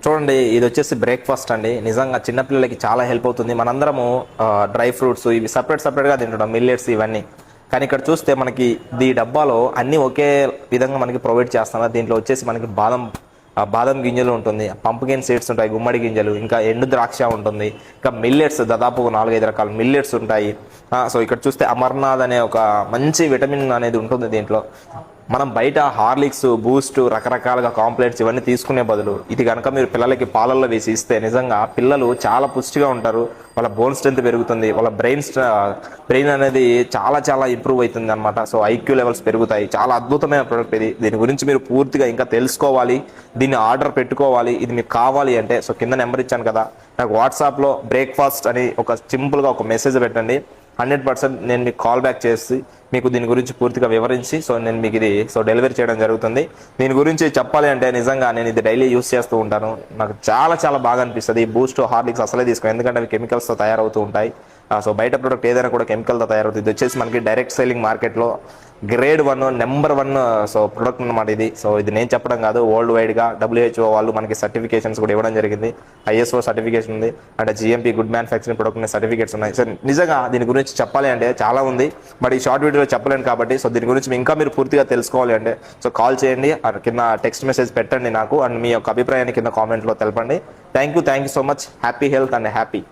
చూడండి, ఇది వచ్చేసి బ్రేక్ఫాస్ట్ అండి. నిజంగా చిన్నపిల్లలకి చాలా హెల్ప్ అవుతుంది. మనందరము డ్రై ఫ్రూట్స్ ఇవి సపరేట్గా తింటున్నాం, మిల్లెట్స్ ఇవన్నీ. కానీ ఇక్కడ చూస్తే మనకి ఈ డబ్బాలో అన్నీ ఒకే విధంగా మనకి ప్రొవైడ్ చేస్తున్నారు. దీంట్లో వచ్చేసి మనకి బాదం గింజలు ఉంటుంది, పంప్కిన్ సీడ్స్ ఉంటాయి, గుమ్మడి గింజలు, ఇంకా ఎండు ద్రాక్ష ఉంటుంది, ఇంకా మిల్లెట్స్ దాదాపు 4-5 రకాల మిల్లెట్స్ ఉంటాయి. సో ఇక్కడ చూస్తే అమర్నాథ్ అనే ఒక మంచి విటమిన్ అనేది ఉంటుంది దీంట్లో. మనం బయట హార్లిక్స్, బూస్ట్, రకరకాలుగా కాంప్లెక్స్ ఇవన్నీ తీసుకునే బదులు ఇది కనుక మీరు పిల్లలకి పాలల్లో వేసి ఇస్తే నిజంగా పిల్లలు చాలా పుష్టిగా ఉంటారు. వాళ్ళ బోన్ స్ట్రెంత్ పెరుగుతుంది, వాళ్ళ బ్రెయిన్ అనేది చాలా చాలా ఇంప్రూవ్ అవుతుంది అనమాట. సో ఐక్యూ లెవెల్స్ పెరుగుతాయి. చాలా అద్భుతమైన ప్రోడక్ట్ ఇది. దీని గురించి మీరు పూర్తిగా ఇంకా తెలుసుకోవాలి, దీన్ని ఆర్డర్ పెట్టుకోవాలి, ఇది మీకు కావాలి అంటే సో కింద నెంబర్ ఇచ్చాను కదా, నాకు వాట్సాప్లో బ్రేక్ఫాస్ట్ అని ఒక సింపుల్గా ఒక మెసేజ్ పెట్టండి. 100% నేను మీకు కాల్ బ్యాక్ చేసి మీకు దీని గురించి పూర్తిగా వివరించి సో నేను మీకు ఇది డెలివరీ చేయడం జరుగుతుంది. దీని గురించి చెప్పాలి అంటే నిజంగా నేను ఇది డైలీ యూస్ చేస్తూ ఉంటాను. నాకు చాలా చాలా బాగా అనిపిస్తుంది. బూస్ట్, హార్లిక్స్ అసలే తీసుకో, ఎందుకంటే అవి కెమికల్స్తో తయారవుతూ ఉంటాయి. సో బయట ప్రోడక్ట్ ఏదైనా కూడా కెమికల్తో తయారవుతుంది. ఇది వచ్చేసి మనకి డైరెక్ట్ సెల్లింగ్ మార్కెట్లో గ్రేడ్ 1 నెంబర్ 1 సో ప్రొడక్ట్ అనమాట ఇది. సో ఇది నేను చెప్పడం కాదు, వరల్డ్ వైడ్గా WHO వాళ్ళు మనకి సర్టిఫికేషన్స్ కూడా ఇవ్వడం జరిగింది. ISO సర్టిఫికేషన్ ఉంది, అంటే GMP good manufacturing product certificates ఉన్నాయి. సో నిజంగా దీని గురించి చెప్పాలి అంటే చాలా ఉంది, బట్ ఈ షార్ట్ వీడియోలో చెప్పలేను కాబట్టి సో దీని గురించి ఇంకా మీరు పూర్తిగా తెలుసుకోవాలి అంటే సో కాల్ చేయండి, కింద టెక్స్ట్ మెసేజ్ పెట్టండి నాకు, అండ్ మీ యొక్క అభిప్రాయాన్ని కింద కామెంట్లో తెలపండి. Thank you so much. Happy health and happy